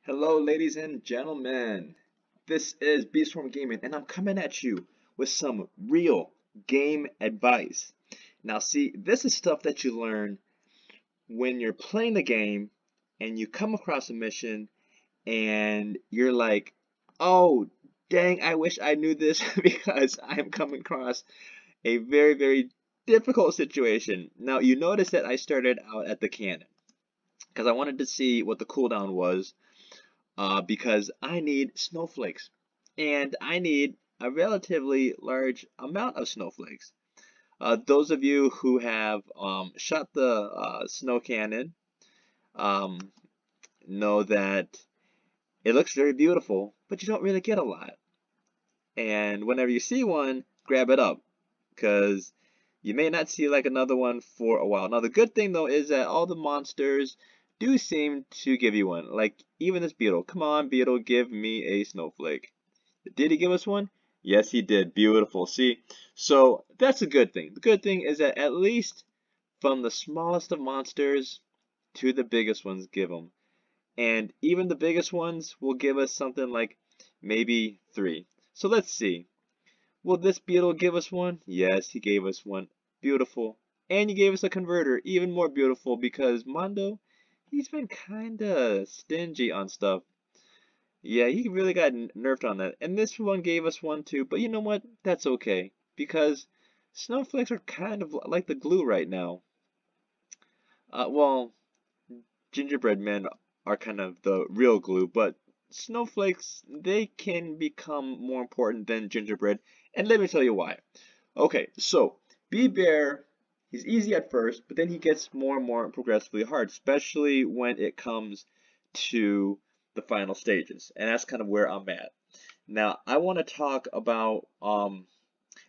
Hello, ladies and gentlemen. This is Beesmass Gaming, and I'm coming at you with some real game advice. Now, see, this is stuff that you learn when you're playing the game and you come across a mission and you're like, oh, dang, I wish I knew this because I am coming across a very difficult situation. Now, you notice that I started out at the cannon because I wanted to see what the cooldown was because I need snowflakes and I need a relatively large amount of snowflakes. Those of you who have shot the snow cannon um, know that it looks very beautiful, but you don't really get a lot. And whenever you see one, grab it up because you may not see like another one for a while. Now the good thing though is that all the monsters do seem to give you one. Like even this beetle. Come on, beetle, give me a snowflake. Did he give us one? Yes, he did. Beautiful. See? So that's a good thing. The good thing is that at least from the smallest of monsters to the biggest ones give them. And even the biggest ones will give us something like maybe 3. So let's see. Will this beetle give us one? Yes, he gave us one. Beautiful. And he gave us a converter. Even more beautiful because Mondo, he's been kinda stingy on stuff. Yeah, he really got nerfed on that. And this one gave us one too. But you know what? That's okay. Because snowflakes are kind of like the glue right now. Well, gingerbread men are kind of the real glue, but snowflakes, they can become more important than gingerbread, and let me tell you why. Okay, so Bee Bear, he's easy at first, but then he gets more and more progressively hard, especially when it comes to the final stages, and that's kind of where I'm at. Now, I want to talk about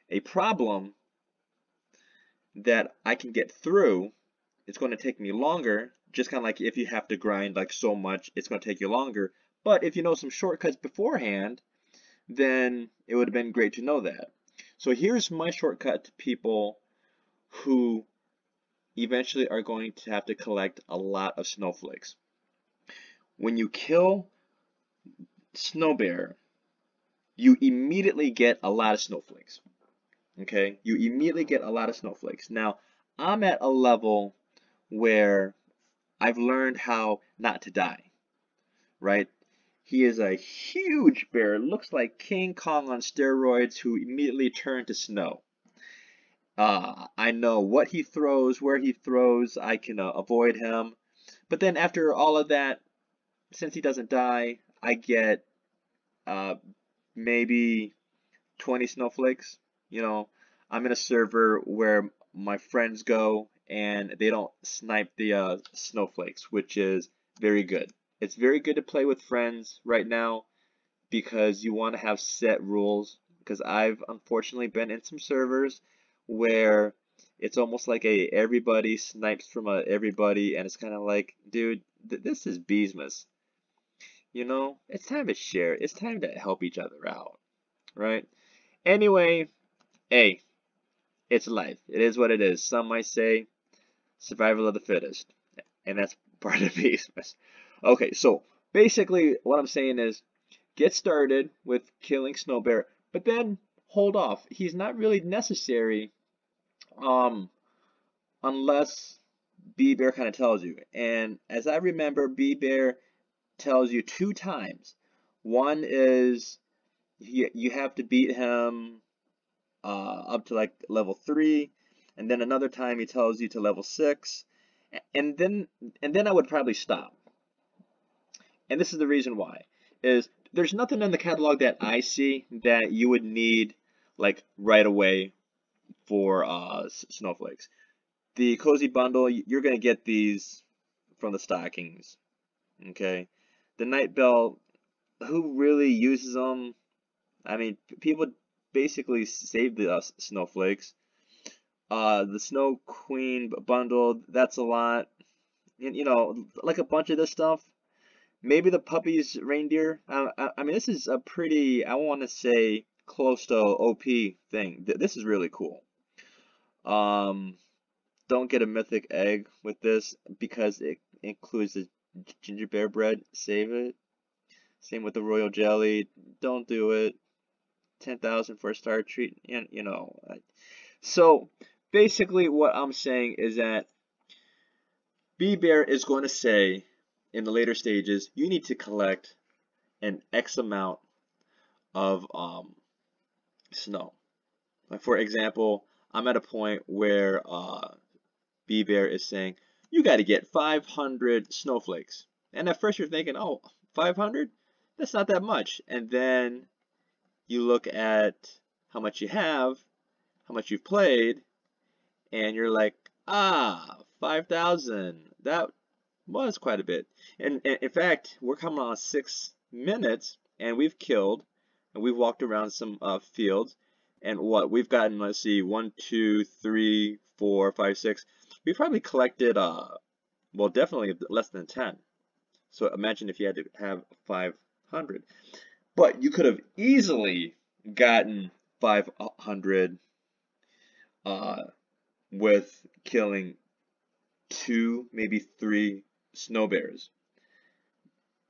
a problem that I can get through. It's going to take me longer, just kind of like if you have to grind like so much, it's going to take you longer. But if you know some shortcuts beforehand, then it would have been great to know that. So here's my shortcut to people who eventually are going to have to collect a lot of snowflakes. When you kill Snowbear, you immediately get a lot of snowflakes. Okay? You immediately get a lot of snowflakes. Now, I'm at a level where I've learned how not to die, right? He is a huge bear, looks like King Kong on steroids who immediately turned to snow. I know what he throws, where he throws, I can avoid him. But then after all of that, since he doesn't die, I get uh, maybe 20 snowflakes. You know, I'm in a server where my friends go and they don't snipe the snowflakes, which is very good. It's very good to play with friends right now because you want to have set rules. Because I've unfortunately been in some servers where it's almost like a everybody snipes from everybody, and it's kind of like, dude, this is Beesmass. You know, it's time to share. It's time to help each other out, right? Anyway, hey, it's life. It is what it is. Some might say survival of the fittest, and that's part of Beesmass. Okay, so basically what I'm saying is get started with killing Snowbear, but then hold off. He's not really necessary um, unless Bee Bear kind of tells you. And as I remember, Bee Bear tells you 2 times. One is you have to beat him up to like level 3, and then another time he tells you to level 6, and then I would probably stop. And this is the reason why is there's nothing in the catalog that I see that you would need like right away for snowflakes. The cozy bundle, you're gonna get these from the stockings. Okay, the night belt, who really uses them? I mean, people basically save the snowflakes. The Snow Queen bundle, that's a lot. And you know, like a bunch of this stuff. Maybe the puppy's reindeer. I mean, this is a pretty, I want to say, close to OP thing. This is really cool. Um, don't get a mythic egg with this because it includes the gingerbread bread. Save it. Same with the royal jelly. Don't do it. 10,000 for a star treat, and you know. So basically, what I'm saying is that Bear is going to say in the later stages, you need to collect an X amount of snow. Like for example, I'm at a point where Bear is saying you got to get 500 snowflakes, and at first you're thinking, oh, 500? That's not that much, and then you look at how much you have, how much you've played, and you're like, ah, 5,000. That was quite a bit. And in fact, we're coming on 6 minutes, and we've killed, and we've walked around some fields, and what we've gotten, let's see, 1, 2, 3, 4, 5, 6. We probably collected, well, definitely less than 10. So imagine if you had to have 500. But you could have easily gotten 500 with killing 2, maybe 3 snow bears.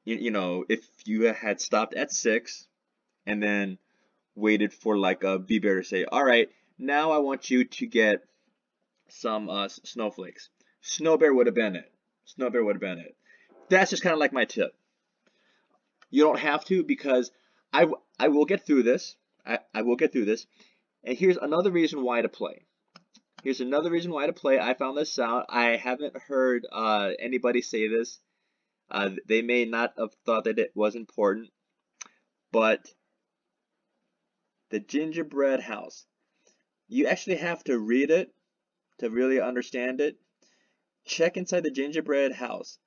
You know, if you had stopped at 6 and then waited for like a bear to say, all right, now I want you to get some snowflakes. Snowbear would have been it. Snowbear would have been it. That's just kind of like my tip. You don't have to, because I will get through this. I will get through this. And here's another reason why to play. Here's another reason why to play. I found this out. I haven't heard anybody say this. They may not have thought that it was important. But the gingerbread house. You actually have to read it to really understand it. Check inside the gingerbread house.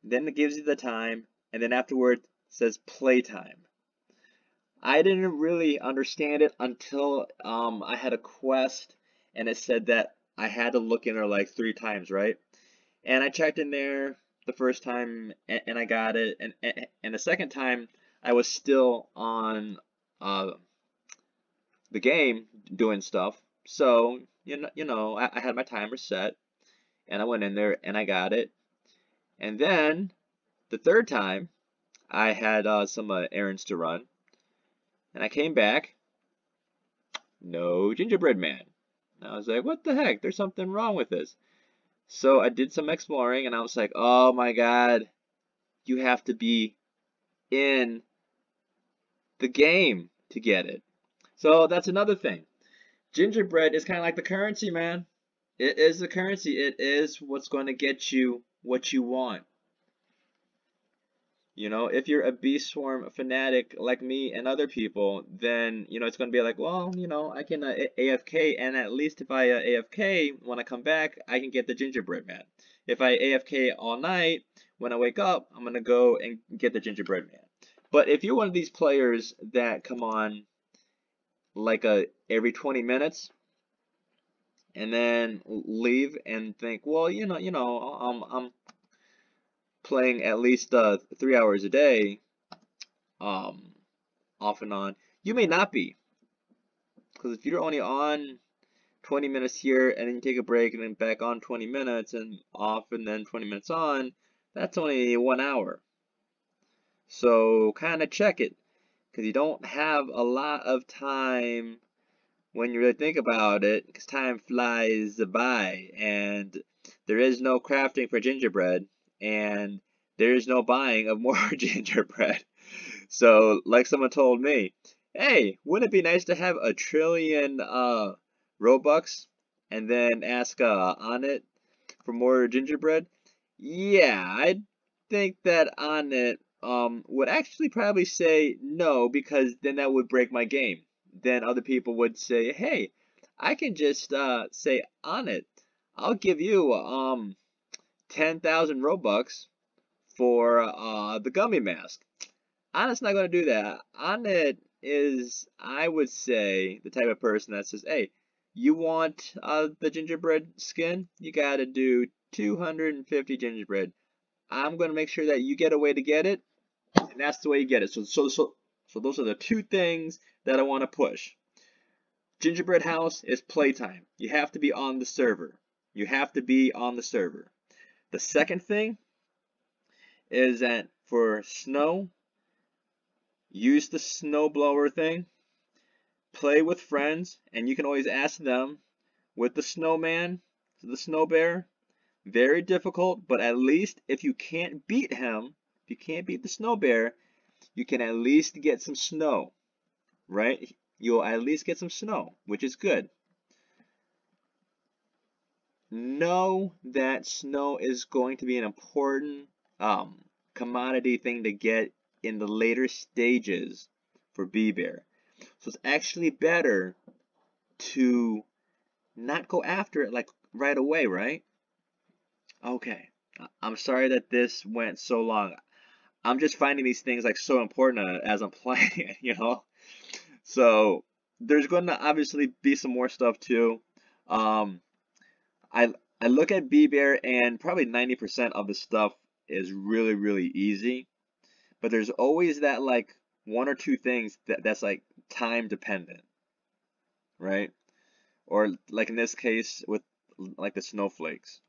Then it gives you the time. And then afterward it says playtime. I didn't really understand it until I had a quest, and it said that I had to look in there like 3 times, right? And I checked in there the first time, and I got it, and the second time I was still on the game doing stuff. So you know, I had my timer set, and I went in there and I got it. And then the third time I had some errands to run. And I came back, no gingerbread man. And I was like, what the heck? There's something wrong with this. So I did some exploring, and I was like, oh my god, you have to be in the game to get it. So that's another thing. Gingerbread is kind of like the currency, man. It is the currency. It is what's going to get you what you want. You know, if you're a bee swarm fanatic like me and other people, then, you know, it's going to be like, well, you know, I can AFK, and at least if I AFK, when I come back, I can get the gingerbread man. If I AFK all night, when I wake up, I'm going to go and get the gingerbread man. But if you're one of these players that come on like every 20 minutes and then leave and think, well, I'm playing at least 3 hours a day, off and on, you may not be, because if you're only on 20 minutes here and then you take a break and then back on 20 minutes and off and then 20 minutes on, that's only 1 hour. So kind of check it, because you don't have a lot of time when you really think about it, because time flies by, and there is no crafting for gingerbread, and there is no buying of more gingerbread. So, like someone told me, hey, wouldn't it be nice to have 1,000,000,000,000 Robux and then ask on it for more gingerbread? Yeah, I think that on it would actually probably say no, because then that would break my game. Then other people would say, hey, I can just say on it, I'll give you 10,000 Robux for the gummy mask. Onit's not going to do that. Onit is, I would say, the type of person that says, hey, you want the gingerbread skin? You got to do 250 gingerbread. I'm going to make sure that you get a way to get it, and that's the way you get it. So those are the 2 things that I want to push. Gingerbread house is playtime. You have to be on the server. You have to be on the server. The second thing is that for snow, use the snowblower thing, play with friends, and you can always ask them with the snowman, the Snowbear. Very difficult, but at least if you can't beat him, if you can't beat the Snowbear, you can at least get some snow, right? You'll at least get some snow, which is good. Know that snow is going to be an important commodity thing to get in the later stages for Bear. So it's actually better to not go after it like right away, right? Okay. I'm sorry that this went so long. I'm just finding these things like so important as I'm playing it, you know? So there's going to obviously be some more stuff too. Um, I I look at Bear and probably 90% of the stuff is really, really easy. But there's always that like one or two things that's like time dependent, right? Or like in this case with like the snowflakes.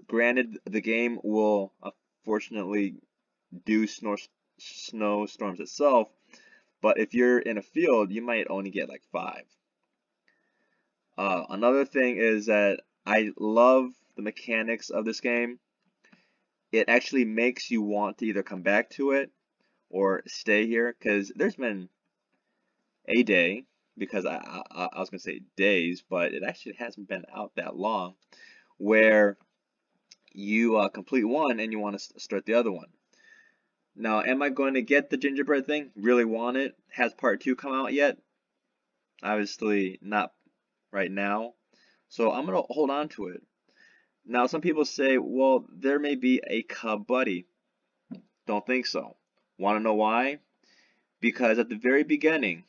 Granted, the game will unfortunately do snowstorms itself, but if you're in a field, you might only get like 5. Another thing is that I love the mechanics of this game. It actually makes you want to either come back to it or stay here, because there's been a day, because I was going to say days, but it actually hasn't been out that long, where you complete one and you want to start the other one. Now, am I going to get the gingerbread thing? Really want it? Has part 2 come out yet? Obviously not right now. So I'm going to hold on to it. Now, some people say, well, there may be a cub buddy. Don't think so. Want to know why? Because at the very beginning,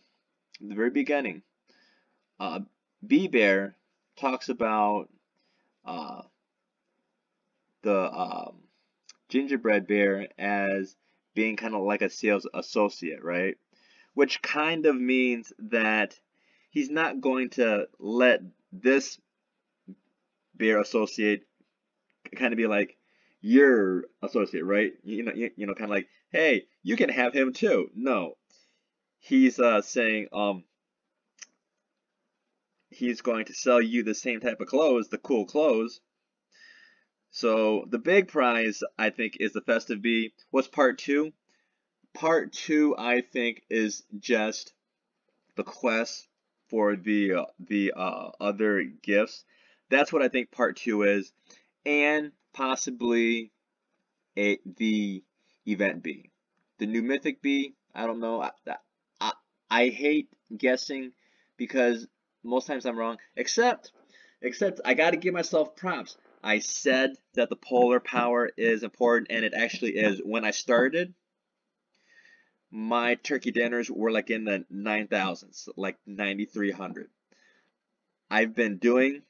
Bear talks about the gingerbread bear as being kind of like a sales associate, right? Which kind of means that he's not going to let this bear associate kind of be like your associate, right? Kind of like, hey, you can have him too. No, he's saying he's going to sell you the same type of clothes, the cool clothes. So the big prize, I think, is the festive bee. What's part 2? Part 2, I think, is just the quest for the other gifts. That's what I think part 2 is, and possibly the event bee, the new mythic bee. I don't know. I hate guessing because most times I'm wrong. Except I got to give myself props. I said that the polar power is important, and it actually is. When I started, my turkey dinners were like in the 9,000s, like 9,300. I've been doing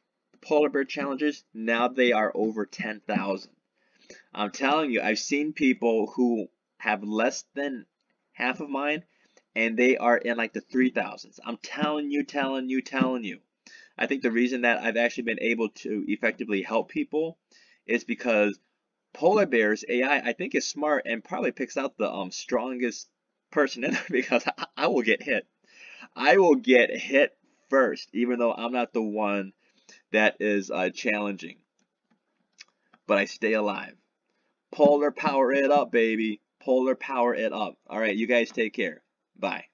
polar bear challenges. Now they are over 10,000. I'm telling you, I've seen people who have less than half of mine, and they are in like the 3,000s. I'm telling you. I think the reason that I've actually been able to effectively help people is because Polar Bear's AI, I think, is smart and probably picks out the strongest person in there because I will get hit. I will get hit first, even though I'm not the one that is challenging. But I stay alive. Polar power it up, baby. Polar power it up. All right, you guys take care. Bye.